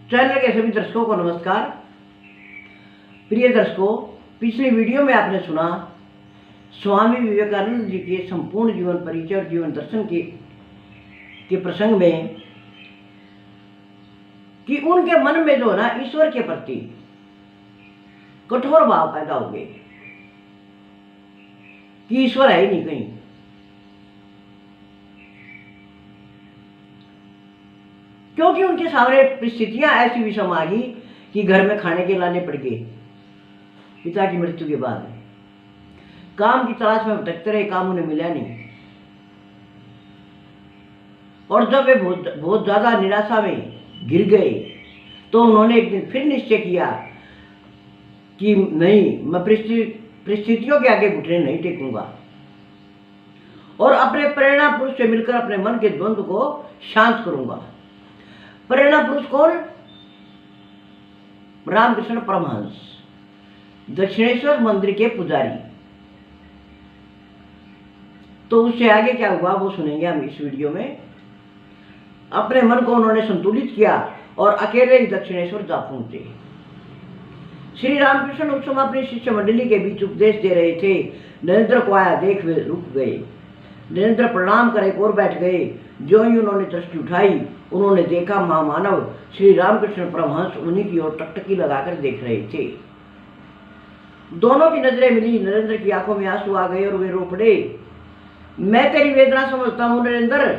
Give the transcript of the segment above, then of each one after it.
Channel के सभी दर्शकों को नमस्कार। प्रिय दर्शकों, पिछली वीडियो में आपने सुना स्वामी विवेकानंद जी के संपूर्ण जीवन परिचय और जीवन दर्शन के प्रसंग में कि उनके मन में जो है ना ईश्वर के प्रति कठोर भाव पैदा हो गए कि ईश्वर है ही नहीं कहीं। क्योंकि उनके सामने परिस्थितियां ऐसी विषम आ गई कि घर में खाने के लाने पड़ गए। पिता की मृत्यु के बाद काम की तलाश में भटकते रहे, काम उन्हें मिला नहीं। और जब वे बहुत ज्यादा निराशा में गिर गए तो उन्होंने एक दिन फिर निश्चय किया कि नहीं, मैं परिस्थितियों के आगे घुटने नहीं टेकूंगा और अपने प्रेरणा पुरुष से मिलकर अपने मन के द्वंद्व को शांत करूंगा। प्रेरणा पुरुष कौन? रामकृष्ण परमहंस, दक्षिणेश्वर मंदिर के पुजारी। तो उससे आगे क्या हुआ वो सुनेंगे हम इस वीडियो में। अपने मन को उन्होंने संतुलित किया और अकेले ही दक्षिणेश्वर जा पहुंचे। श्री रामकृष्ण उस समय अपनी शिष्य मंडली के बीच उपदेश दे रहे थे। नरेंद्र को आया देख वे रुक गए। नरेंद्र प्रणाम कर एक और बैठ गए। जो ही उन्होंने दृष्टि उठाई, उन्होंने देखा महामानव श्री रामकृष्ण परमहंस उन्हीं की ओर टकटकी लगाकर देख रहे थे। दोनों की नजरें मिली। नरेंद्र की आंखों में आंसू आ गए और वे रो पड़े। मैं तेरी वेदना समझता हूँ नरेंद्र।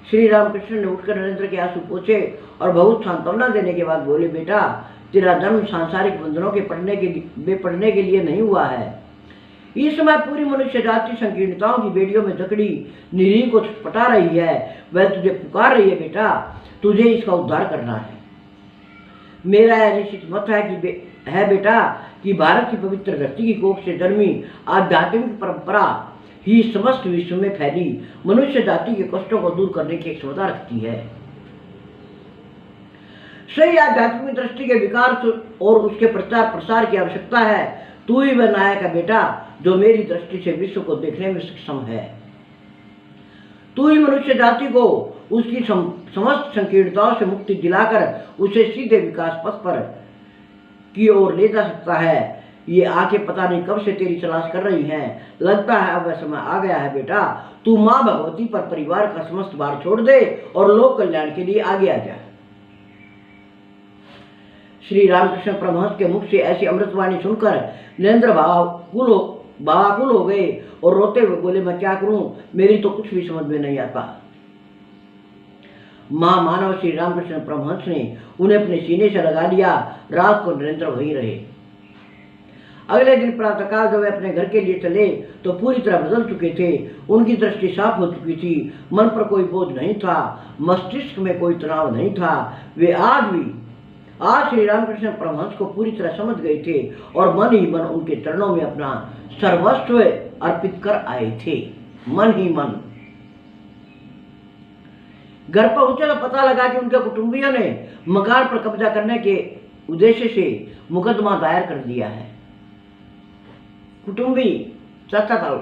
श्री रामकृष्ण ने उठकर नरेंद्र के आंसू पोंछे और बहुत सांत्वना देने के बाद बोले, बेटा, तेरा जन्म सांसारिक बंधनों के पड़ने के लिए नहीं हुआ है। इस समय पूरी मनुष्य जाति संकीर्णताओं की बेड़ियों में जकड़ी निरीह को छटपटा रही है। वह तुझे पुकार रही है, बेटा, तुझे इसका उद्धार करना है। मेरा यह निश्चित मत है कि बेटा कि भारत की पवित्र धरती की कोख से जन्मी आध्यात्मिक परंपरा ही समस्त विश्व में फैली मनुष्य जाति के कष्टों को दूर करने की क्षमता रखती है। सही आध्यात्मिक दृष्टि के विकास और उसके प्रचार प्रसार की आवश्यकता है। तू ही वह नायक है बेटा जो मेरी दृष्टि से विश्व को देखने में सक्षम है। तू ही मनुष्य जाति को उसकी समस्त संकीर्णताओं से मुक्ति दिलाकर उसे सीधे विकास पथ पर की ओर ले जा सकता है। ये आंखें पता नहीं कब से तेरी तलाश कर रही हैं। लगता है अब वह समय आ गया है बेटा। तू माँ भगवती पर परिवार का समस्त भार छोड़ दे और लोक कल्याण के लिए आगे आ जा। श्री रामकृष्ण परमहंस के मुख से ऐसी अमृतवाणी सुनकर नरेंद्र भावाकुल हो गए और रोते हुए बोले, मैं क्या करूं, मेरी तो कुछ भी समझ में नहीं आता। महामानव श्री रामकृष्ण परमहंस ने उन्हें अपने सीने से लगा लिया। रात को नरेंद्र वहीं रहे। अगले दिन प्रातःकाल जब वे अपने घर के लिए चले तो पूरी तरह बदल चुके थे। उनकी दृष्टि साफ हो चुकी थी। मन पर कोई बोझ नहीं था, मस्तिष्क में कोई तनाव नहीं था। वे आज श्री रामकृष्ण परमहंस को पूरी तरह समझ गए थे और मन ही मन उनके चरणों में अपना सर्वस्व अर्पित कर आए थे। मन ही मन। घर पहुंचे तो पता लगा कि उनके कुटुंबियों ने मकान पर कब्जा करने के उद्देश्य से मुकदमा दायर कर दिया है। कुटुंबी चाचा ताऊ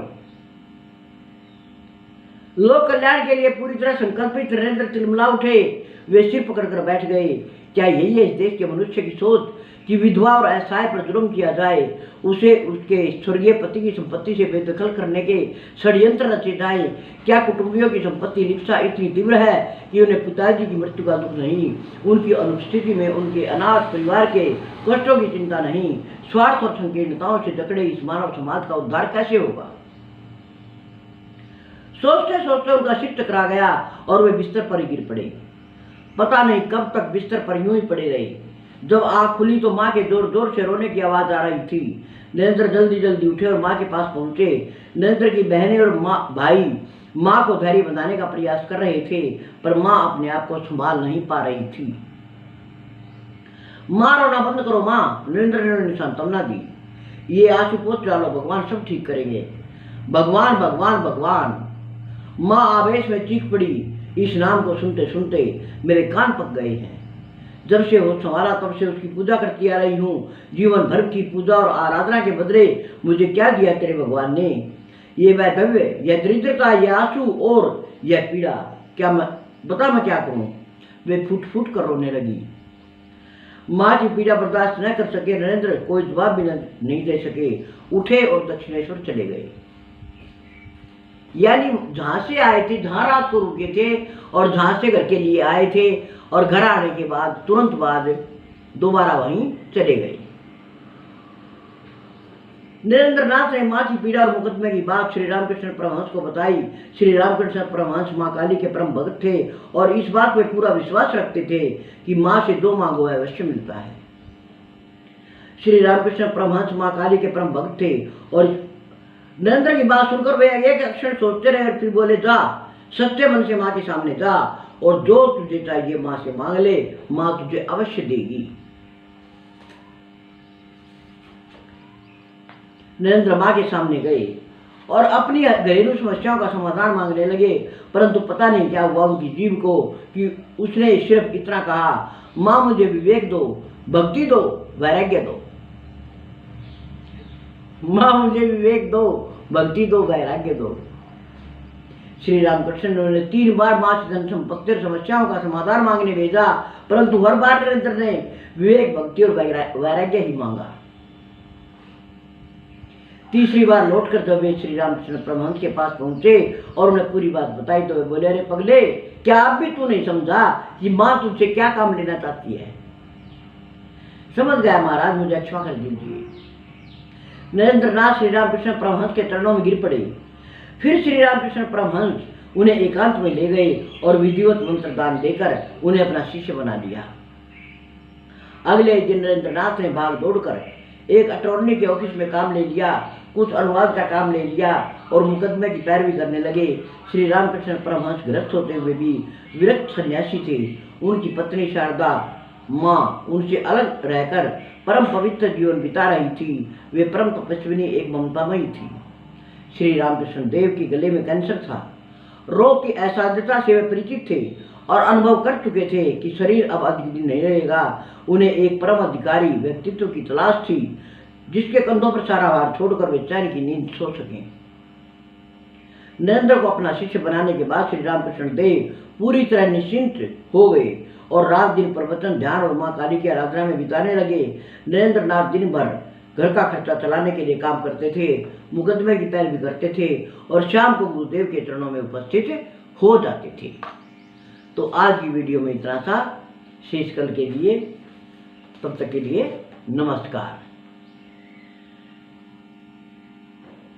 लोक कल्याण के लिए पूरी तरह संकल्पित नरेंद्र तिलमिला उठे। वे सिर पकड़कर बैठ गए। क्या यही है इस देश के मनुष्य की सोच कि विधवा और असहाय पर जुल्म किया जाए, उसे उसके स्वर्गीय पति की संपत्ति से बेदखल करने के षड्यंत्र रचे जाए? क्या कुटुंबियों की संपत्ति लिप्सा इतनी तीव्र है कि उन्हें पिताजी की मृत्यु का दुख नहीं, उनकी अनुपस्थिति में उनके अनाथ परिवार के कष्टों की चिंता नहीं? स्वार्थ और संकीर्णताओं से जकड़े इस मानव समाज का उद्धार कैसे होगा? सोचते सोचते उनका सिर टकरा गया और वे बिस्तर पर ही गिर पड़े। पता नहीं कब तक बिस्तर पर यूं ही पड़े रहे। जब आंख खुली तो माँ के जोर जोर से रोने की आवाज आ रही थी। नरेंद्र जल्दी जल्दी उठे और माँ के पास पहुंचे। नरेंद्र की बहनें और भाई माँ को धैर्य बंधाने का प्रयास कर रहे थे, पर माँ अपने आप को संभाल नहीं पा रही थी। माँ, रोना बंद करो माँ, नरेंद्र ने उन्हें सांत्वना दी। ये आंसू पोंछ डालो, भगवान सब ठीक करेंगे। भगवान भगवान भगवान। माँ आवेश में चीख पड़ी। इस नाम को सुनते सुनते मेरे कान पक गए हैं। जब से होश संभाला तब से उसकी पूजा करती आ रही हूँ। जीवन भर की पूजा और आराधना के बदले मुझे क्या दिया तेरे भगवान ने? ये वैधव्य, यह दरिद्रता, यह आंसू और यह पीड़ा, क्या मैं क्या करूँ? वे फुट फुट कर रोने लगी। माँ की पीड़ा बर्दाश्त न कर सके नरेंद्र कोई जवाब भी नहीं दे सके, उठे और दक्षिणेश्वर चले गए। यानी जहां से आए थे, जहां रात को रुके थे और जहां से घर के लिए आए थे, और घर आने के बाद तुरंत बाद दोबारा वहीं चले गए। नरेंद्र नाथ ने माँ की पीड़ा और मुकदमे की बात श्री रामकृष्ण परमहंस को बताई। श्री रामकृष्ण परमहंस माँ काली के परम भक्त थे और इस बात पर पूरा विश्वास रखते थे कि माँ से जो मांगो अवश्य मिलता है। श्री रामकृष्ण परमहंस माँ काली के परम भक्त थे और नरेंद्र की बात सुनकर वे एक अक्षर सोचते रहे और फिर बोले, जा सच्चे मन से माँ के सामने जा और जो तुझे चाहिए माँ से मांग ले, माँ तुझे अवश्य देगी। नरेंद्र माँ के सामने गए और अपनी घरेलू समस्याओं का समाधान मांगने लगे, परंतु पता नहीं क्या हुआ उनकी जीभ को कि उसने सिर्फ इतना कहा, माँ मुझे विवेक दो, भक्ति दो, वैराग्य दो। माँ मुझे विवेक दो, भक्ति दो, वैराग्य दो। श्री रामकृष्ण ने उन्हें 3 बार माँ से धन संपत्ति और समस्याओं का समाधान मांगने भेजा, परंतु हर बार नरेंद्र ने विवेक, भक्ति और वैराग्य ही मांगा। तीसरी बार लौटकर जब वे श्री रामकृष्ण परमहंस के पास पहुंचे और उन्हें पूरी बात बताई तो वे बोले, अरे पगले, क्या अब भी तू नहीं समझा कि माँ तुझसे क्या काम लेना चाहती है? समझ गया महाराज, मुझे क्षमा कर दीजिए। नरेंद्र नाथ श्री रामकृष्ण परमहंस के चरणों में गिर पड़े। फिर श्री रामकृष्ण परमहंस उन्हें एकांत में ले गए और विधिवत मंत्र दान देकर उन्हें अपना शिष्य बना दिया। अगले दिन नरेंद्र नाथ ने भाग दौड़कर एक अटॉर्नी के ऑफिस में काम ले लिया, कुछ अनुवाद का काम ले लिया और मुकदमे की पैरवी करने लगे। श्री रामकृष्ण परमहंस गृहस्थ होते हुए भी विरक्त सन्यासी थे। उनकी पत्नी शारदा माँ उनसे अलग रहकर परम पवित्र जीवन बिता रही थी। वे परम तपस्विनी एक ममतामयी थी। श्री रामकृष्ण देव के गले में कैंसर था। रोग की असाध्यता से वे परिचित थे और अनुभव कर चुके थे कि शरीर अब अधिक दिन नहीं रहेगा। उन्हें एक परम अधिकारी व्यक्तित्व की तलाश थी जिसके कंधों पर सारा भार छोड़कर वे चैन की नींद सो सकें। नरेंद्र को अपना शिष्य बनाने के बाद श्री रामकृष्ण देव पूरी तरह निश्चिंत हो गए और रात दिन प्रवचन, ध्यान और माँ काली की आराधना में बिताने लगे। नरेंद्र नाथ दिन भर घर का खर्चा चलाने के लिए काम करते थे, मुकदमे की पैरवी करते थे और शाम को गुरुदेव के चरणों में उपस्थित हो जाते थे। तो आज की वीडियो में इतना था। शेष कल के लिए, तब तक के लिए नमस्कार।